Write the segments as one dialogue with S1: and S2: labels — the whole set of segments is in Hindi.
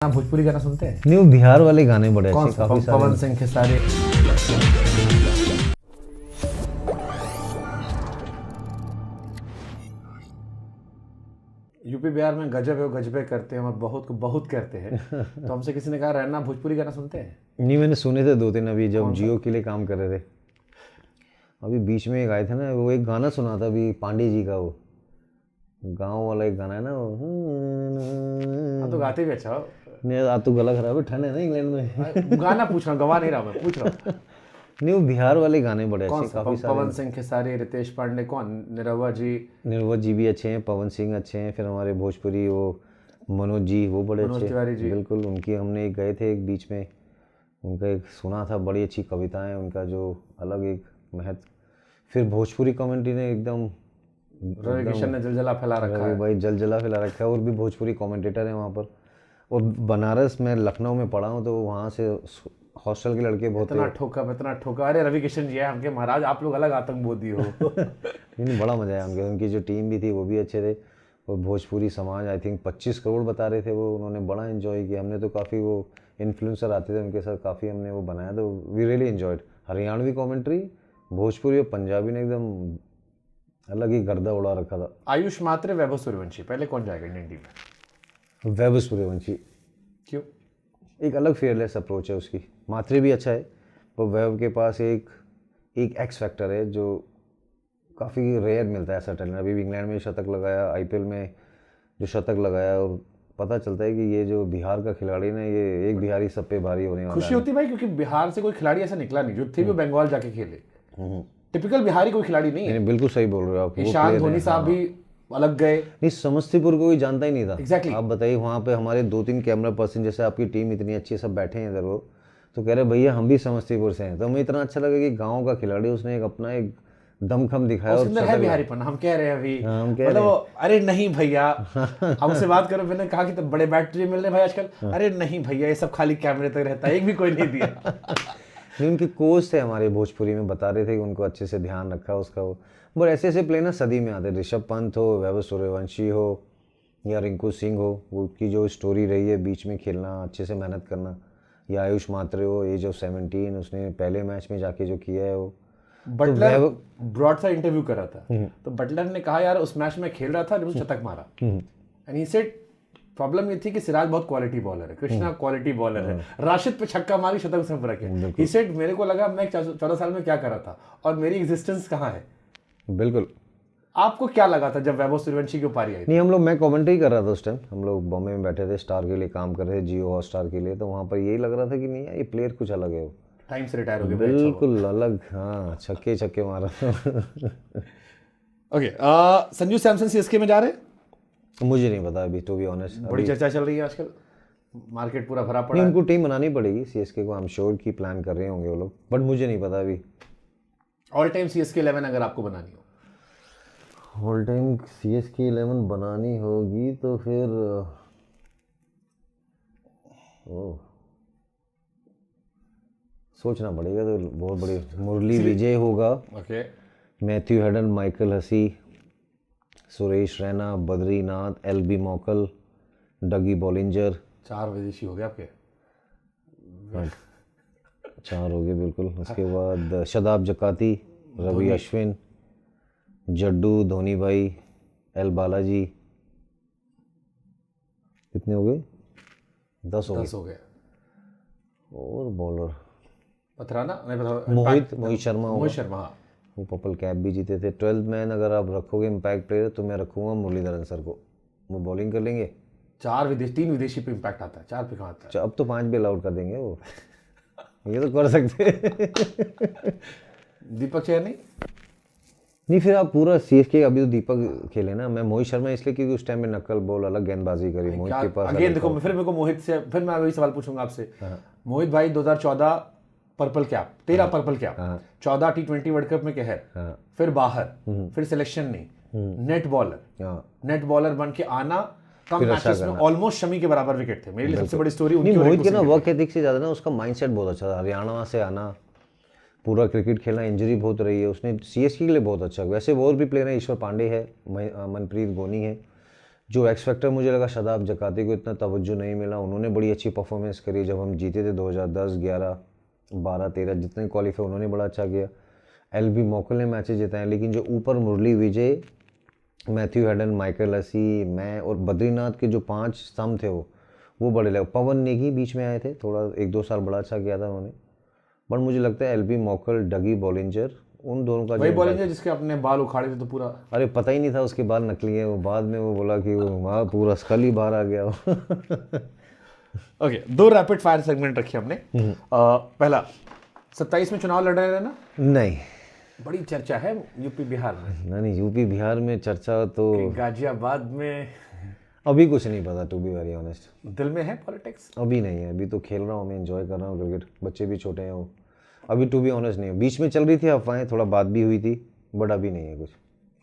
S1: भोजपुरी गाना सुनते हैं?
S2: नहीं, वो बिहार वाले गाने बड़े
S1: कौन
S2: अच्छे,
S1: सा?
S2: काफी सारे।
S1: पवन सिंह के सारे। यूपी बिहार में गजब है, गजबे करते हैं और बहुत को बहुत करते हैं। तो हमसे किसी ने कहा रहना भोजपुरी गाना सुनते हैं?
S2: नहीं, मैंने सुने थे 2-3 अभी, जब जियो के लिए काम कर रहे थे। अभी बीच में एक आए थे ना, वो एक गाना सुना था अभी पांडे जी का, वो गाँव वाला एक गाना है ना वो।
S1: हाँ तो गाते भी अच्छा हो।
S2: नहीं, आज तो गला खराब है, ठंड है ना इंग्लैंड में।
S1: गाना पूछ रहा हूँ, गवा नहीं रहा, मैं पूछ रहा हूँ।
S2: नहीं, वो बिहार वाले गाने बड़े
S1: कौन
S2: अच्छे,
S1: सा?
S2: काफी सारे।
S1: पवन सिंह के सारे, रितेश पांडे, कौन, निरहुआ जी?
S2: निरहुआ जी भी अच्छे हैं, पवन सिंह अच्छे हैं, फिर हमारे भोजपुरी वो मनोज जी, वो बड़े
S1: मनोज
S2: अच्छे।
S1: तिवारी जी।
S2: बिल्कुल, उनकी हमने एक गए थे एक बीच में, उनका एक सुना था, बड़ी अच्छी कविताएं, उनका जो अलग एक महत्व। फिर भोजपुरी कमेंट्री ने एकदम,
S1: रवि किशन ने जलजला फैला रखा
S2: रवि
S1: है।
S2: भाई जलजला फैला रखा है, और भी भोजपुरी कमेंटेटर हैं वहाँ पर। और बनारस में, लखनऊ में पढ़ा हूँ, तो वहाँ से हॉस्टल के लड़के बहुत
S1: इतना ठोका, अरे रवि किशन जी है हमके महाराज, आप लोग अलग आतंकवादी हो।
S2: नहीं, बड़ा मजा आया उनके, उनकी जो टीम भी थी वो भी अच्छे थे। और भोजपुरी समाज, आई थिंक 25 करोड़ बता रहे थे वो, उन्होंने बड़ा एंजॉय किया। हमने तो काफ़ी, वो इन्फ्लुएंसर आते थे उनके साथ, काफ़ी हमने वो बनाया, तो we really enjoyed. Haryanvi commentary, Bhojpuri और पंजाबी ने एकदम अलग ही गर्दा उड़ा रखा था।
S1: आयुष मात्रे, वैभव सूर्यवंशी, पहले कौन जाएगा इंडियन टीम में?
S2: वैभव सूर्यवंशी।
S1: क्यों?
S2: एक अलग फेयरलेस अप्रोच है उसकी। मात्रे भी अच्छा है, पर वैभव के पास एक एक्स फैक्टर है जो काफ़ी रेयर मिलता है ऐसा टैलेंट। अभी भी इंग्लैंड में शतक लगाया, आईपीएल में जो शतक लगाया, और पता चलता है कि ये जो बिहार का खिलाड़ी ना, ये एक बिहारी सब पे भारी होने वाला है।
S1: खुशी होती भाई, क्योंकि बिहार से कोई खिलाड़ी ऐसा निकला नहीं, जो थे वो बंगाल जाके खेले। टिपिकल बिहारी कोई खिलाड़ी नहीं है।
S2: बिल्कुल सही बोल रहे हो आप।
S1: ईशान धोनी साहब भी अलग गए।
S2: नहीं, समस्तीपुर को कोई जानता ही नहीं था।
S1: Exactly.
S2: आप बताइए, वहाँ पे हमारे 2-3 कैमरा पर्सन, जैसे आपकी टीम इतनी अच्छी सब बैठे हैं इधर, वो तो कह रहे भैया हम भी समस्तीपुर से हैं। तो हमें इतना अच्छा लगा कि गाँव का खिलाड़ी, उसने एक अपना एक दमखम दिखाया। और
S1: है बिहारीपन, हम कह रहे हैं अभी।
S2: हम कह
S1: मतलब अरे नहीं भैया, हमसे बात करो, मैंने कहा कि तो बड़े बैटरी मिल रहे भाई आजकल। अरे नहीं भैया, ये सब खाली कैमरे तक रहता है, एक भी कोई नहीं दिया।
S2: नहीं, उनके कोच थे हमारे भोजपुरी में, बता रहे थे कि उनको अच्छे से ध्यान रखा उसका। वो बट ऐसे ऐसे प्लेयर ना सदी में आते, ऋषभ पंत हो, वैभव सूर्यवंशी हो, या रिंकू सिंह हो, वो की जो स्टोरी रही है बीच में खेलना, अच्छे से मेहनत करना, या आयुष मात्रे हो, एज ऑफ 17, उसने पहले मैच में जाके जो किया है वो।
S1: बटलर ब्रॉड सा इंटरव्यू कर रहा था, तो बटलर ने कहा यार उस मैच में खेल रहा था जब शतक मारा, एंड ही सेड प्रॉब्लम ये थी कि सिराज बहुत क्वालिटी बॉलर है, कृष्णा क्वालिटी बॉलर है, राशिद पे छक्का मारी, शतक उसने पूरा किया। ही सेड मेरे को लगा मैं 14 साल में क्या कर रहा था और मेरी एग्जिस्टेंस कहाँ है।
S2: बिल्कुल।
S1: आपको क्या लगा था जब वैभव सूर्यवंशी की पारी आई?
S2: नहीं, मैं कमेंट्री कर रहा था उस टाइम, हम लोग बॉम्बे में बैठे थे, स्टार के लिए काम कर रहे थे, जियो हॉटस्टार के लिए। तो वहाँ पर यही लग रहा था कि नहीं ये प्लेयर कुछ अलग है, वो
S1: टाइम से रिटायर हो गए।
S2: बिल्कुल अलग। हाँ, छक्के मारा।
S1: ओके, संजू सैमसन सीएसके में जा रहे हैं?
S2: मुझे नहीं पता अभी, टू बी ऑनेस्ट।
S1: बड़ी चर्चा चल रही है आजकल, मार्केट पूरा भरा पड़ा
S2: है।
S1: है।
S2: उनको टीम बनानी पड़ेगी सीएसके को, आई एम श्योर की प्लान कर रहे होंगे वो लोग, बट मुझे नहीं पता अभी।
S1: ऑल टाइम सीएसके 11 अगर आपको बनानी हो?
S2: ऑल टाइम सीएसके 11 बनानी होगी तो फिर सोचना पड़ेगा। तो बहुत बड़ी, मुरली विजय होगा,
S1: okay,
S2: Matthew Hayden, Michael Hussey, Suresh Raina, Badrinath, Albie Morkel, Dougie Bollinger.
S1: 4 विदेशी हो गए आपके।
S2: 4 हो गए बिल्कुल। उसके बाद शदाब जकाती, रवि अश्विन, जड्डू, धोनी भाई, एल बालाजी। कितने हो गए? 10 हो गए। और बॉलर
S1: पथराना नहीं पता,
S2: मोहित शर्मा होगा।
S1: हाँ,
S2: वो पर्पल कैप भी जीते थे। 12th मैन अगर आप रखोगे इम्पैक्ट प्लेयर, तो मैं रखूंगा मुरलीधरन सर को, वो बॉलिंग कर लेंगे।
S1: 3 विदेशी पे इम्पैक्ट आता है, 4 पे कहाँ आता है?
S2: अब तो 5 भी अलाउड कर देंगे वो। ये तो कर सकते।
S1: दीपक चेहर
S2: नहीं, फिर आप पूरा सीएसके, अभी तो दीपक खेले ना। मैं मोहित शर्मा इसलिए क्योंकि उस टाइम में नकल बॉल अलग गेंदबाजी करी मोहित के पास।
S1: अगेन देखो, फिर मेरे को मोहित से, फिर मैं वही सवाल पूछूंगा आपसे। मोहित भाई 2014 purple cap, 13 purple cap, 14 T20 world cup में कहर, फिर बाहर, फिर सिलेक्शन नहीं, नेट बॉलर बन के आना, कम मैचेस में ऑलमोस्ट शमी के बराबर विकेट थे। मेरे लिए सबसे बड़ी स्टोरी उनकी।
S2: मोहित के ना वर्क एथिक से ज्यादा ना उसका माइंडसेट बहुत अच्छा था। हरियाणा से आना, पूरा क्रिकेट खेलना, इंजरी बहुत रही है, उसने सीएसके के लिए बहुत अच्छा। वैसे और भी प्लेयर हैं, ईश्वर पांडे है, मनप्रीत गोनी है, जो एक्स फैक्टर मुझे लगा शादाब जकाती को इतना तवज्जो नहीं मिला, उन्होंने बड़ी अच्छी परफॉर्मेंस करी जब हम जीते थे 2010, 11, 12, 13 जितने क्वालिफाई उन्होंने बड़ा अच्छा किया। एलबी मॉकल ने मैचेस जिताए, लेकिन जो ऊपर Murali Vijay, Matthew Hayden, Michael हसी, मैं और बद्रीनाथ के जो 5 स्तंभ थे वो बड़े लगे। पवन नेगी बीच में आए थे, थोड़ा 1-2 साल बड़ा अच्छा किया था उन्होंने, बट मुझे लगता है एलबी मॉकल, डगी बॉलिंजर, उन दोनों का
S1: वही बॉलिंजर जिसके अपने बाल उखाड़े थे तो पूरा,
S2: अरे पता ही नहीं था उसके बाल नकली हैं, वो बाद में वो बोला कि वो वहाँ पूरा स्कल ही बाहर आ गया।
S1: ओके, 2 रैपिड फायर सेगमेंट रखे हमने। पहला, 27 में चुनाव लड़ रहे हैं ना?
S2: नहीं,
S1: बड़ी चर्चा है यूपी बिहार में।
S2: नहीं यूपी बिहार में चर्चा तो
S1: गाजियाबाद में
S2: अभी कुछ नहीं पता, टू बी वेरी ऑनेस्ट।
S1: दिल में है पॉलिटिक्स?
S2: अभी नहीं है, अभी तो खेल रहा हूँ मैं, एंजॉय कर रहा हूँ क्रिकेट, बच्चे भी छोटे हैं वो, अभी टू बी ऑनेस्ट नहीं है। बीच में चल रही थी अफवाहें, थोड़ा बात भी हुई थी, बट अभी नहीं है कुछ।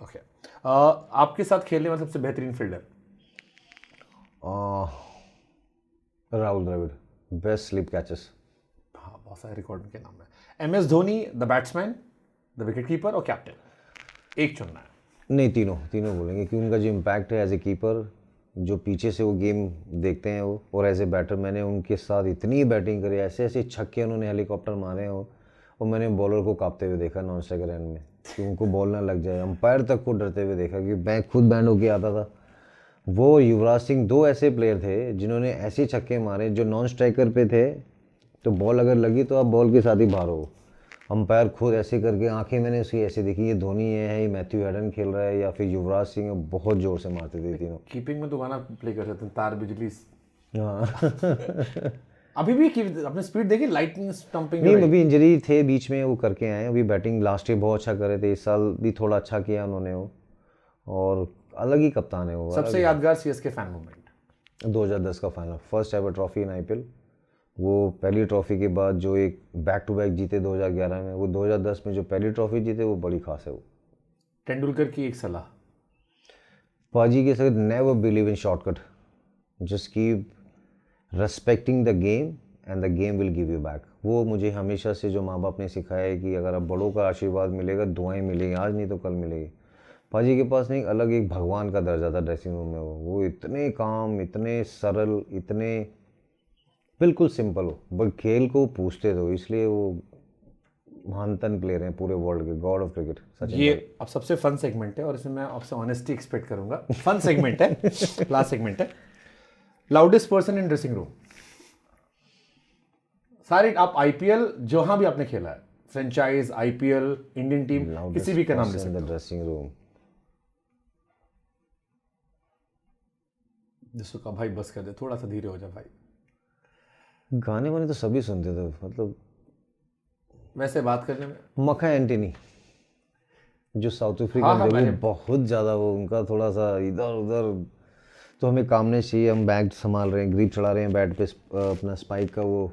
S1: ओके, आपके साथ खेलने वाला सबसे बेहतरीन fielder?
S2: Rahul Dravid, best slip catches.
S1: हाँ, बहुत सारे रिकॉर्ड के नाम है। MS Dhoni, the batsman, the wicket keeper और कैप्टन, एक चुनना है।
S2: नहीं, तीनों बोलेंगे कि उनका जो इम्पैक्ट है एज ए कीपर, जो पीछे से वो गेम देखते हैं वो, और एज ए बैटर मैंने उनके साथ इतनी बैटिंग करी, ऐसे ऐसे छक्के उन्होंने हेलीकॉप्टर मारे हो, और मैंने बॉलर को कांपते हुए देखा नॉन स्ट्राइकर एंड में कि उनको बॉल ना लग जाए, अंपायर तक को डरते हुए देखा कि मैं खुद बैंड होके आता था। वो युवराज सिंह, 2 ऐसे प्लेयर थे जिन्होंने ऐसे छक्के मारे जो नॉन स्ट्राइकर पे थे, तो बॉल अगर लगी तो आप बॉल के साथ ही बाहर हो। अंपायर खुद ऐसे करके आंखें मैंने उसकी ऐसे देखी, ये धोनी है, ये मैथ्यू हेडन खेल रहा है, या फिर युवराज सिंह है, बहुत जोर से मारते थे तीनों।
S1: कीपिंग में तो गाना प्ले कर सकते हैं, तार बिजली।
S2: हाँ।
S1: अभी भी अपने स्पीड देखी, लाइटनिंग स्टंपिंग।
S2: नहीं, अभी इंजरी थे बीच में, वो करके आए। अभी बैटिंग लास्ट ईयर बहुत अच्छा करे थे, इस साल भी थोड़ा अच्छा किया उन्होंने वो, और अलग ही कप्तान है वो।
S1: सबसे यादगार CSK फैन मोमेंट?
S2: 2010 का final, first ever trophy in IPL। वो पहली ट्रॉफी के बाद जो एक बैक टू बैक जीते 2011 में, वो 2010 में जो पहली ट्रॉफी जीते वो बड़ी खास है वो।
S1: तेंदुलकर की एक सलाह
S2: पाजी के साथ, never believe in shortcut, just keep respecting the game and the game will give you back. वो मुझे हमेशा से जो माँ बाप ने सिखाया है कि अगर आप बड़ों का आशीर्वाद मिलेगा, दुआएं मिलेंगी, आज नहीं तो कल मिलेगी। पाजी के पास नहीं, अलग एक भगवान का दर्जा था ड्रेसिंग रूम में। वो इतने काम, इतने सरल, इतने बिल्कुल सिंपल हो, बट खेल को पूछते थे, इसलिए वो महानतम प्लेयर हैं पूरे वर्ल्ड के, गॉड ऑफ क्रिकेट सचिन।
S1: ये अब सबसे फन सेगमेंट है और इसमें मैं आपसे ऑनेस्टी एक्सपेक्ट करूंगा। फन सेगमेंट है, लास्ट सेगमेंट है। Loudest person in dressing room? सारे आप IPL जहां भी आपने खेला है, फ्रेंचाइज, IPL, इंडियन टीम, किसी भी का नाम ले सकते हो।
S2: ड्रेसिंग रूम,
S1: जिसको कहा भाई बस कर दे, थोड़ा सा धीरे हो जा भाई।
S2: गाने वाने तो सभी सुनते थे, मतलब
S1: वैसे बात करने में
S2: मखा एंटनी जो साउथ अफ्रीका थे, वो बहुत ज़्यादा, वो उनका थोड़ा सा इधर उधर, तो हमें कामने चाहिए, हम बैट संभाल रहे हैं, ग्रिप चढ़ा रहे हैं बैट पे, अपना स्पाइक का वो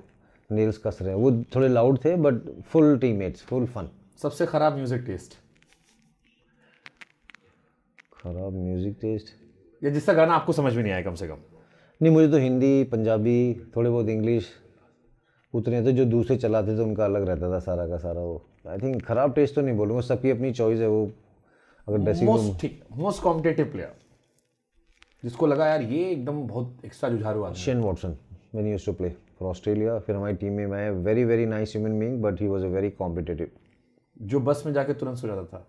S2: नेल्स कस रहे हैं, वो थोड़े लाउड थे but full teammates, full fun.
S1: सबसे खराब म्यूजिक टेस्ट?
S2: खराब म्यूजिक टेस्ट,
S1: या जिसका गाना आपको समझ में नहीं आया कम से कम?
S2: नहीं, मुझे तो हिंदी, पंजाबी, थोड़े बहुत इंग्लिश उतने थे, जो दूसरे चलाते थे उनका अलग रहता था सारा का सारा। वो आई थिंक खराब टेस्ट तो नहीं बोलूँगा, सबकी अपनी चॉइस है वो। अगर ड्रेसिंग रूम,
S1: ठीक, मोस्ट कॉम्पिटिटिव प्लेयर जिसको लगा यार ये एकदम बहुत एक्स्ट्रा जुझारू आदमी?
S2: Shane Watson, when he used to play for Australia, फिर हमारी टीम में मैं, very very nice human being, but he was a very competitive.
S1: जो बस में जाके तुरंत सो जाता था?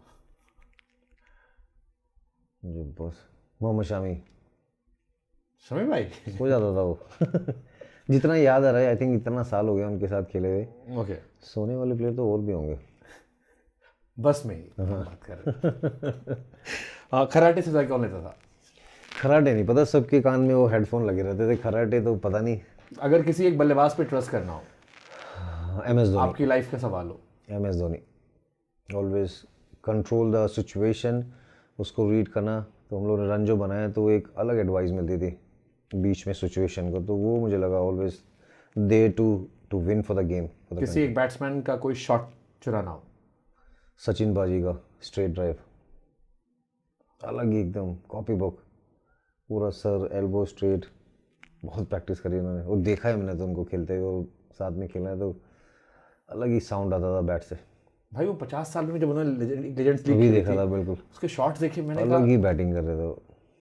S2: जो बस, मोहम्मद शामी।
S1: शमी भाई
S2: हो जाता था वो। जितना याद आ रहा है, आई थिंक इतना साल हो गया उनके साथ खेले हुए।
S1: ओके,
S2: सोने वाले प्लेयर तो और भी होंगे।
S1: बस में ही बात कर रहे। खराटे से ज़्यादा कौन लेता था?
S2: खराटे नहीं पता, सबके कान में वो हेडफोन लगे रहते थे, खराटे तो पता नहीं।
S1: अगर किसी एक बल्लेबाज पे ट्रस्ट करना हो,
S2: MS धोनी,
S1: आपकी लाइफ का सवाल हो?
S2: MS Dhoni, always control the situation, उसको रीड करना। तो हम लोग ने रन जो बनाया तो एक अलग एडवाइस मिलती थी बीच में सिचुएशन को, तो वो मुझे लगा always there to win for the game.
S1: किसी एक बैट्समैन का कोई शॉट चुराना हो?
S2: सचिन बाजी का स्ट्रेट ड्राइव, अलग ही एकदम कॉपी बुक, पूरा सर एल्बो स्ट्रेट, बहुत प्रैक्टिस करी उन्होंने, वो देखा है मैंने तो उनको खेलते हुए, और साथ में खेला है तो अलग ही साउंड आता था बैट से।
S1: भाई वो 50 साल में जब उन्होंने लेजेंड्स लीग
S2: भी देखा था, बिल्कुल
S1: उसके शॉट्स देखे मैंने,
S2: अलग ही बैटिंग कर रहे थे।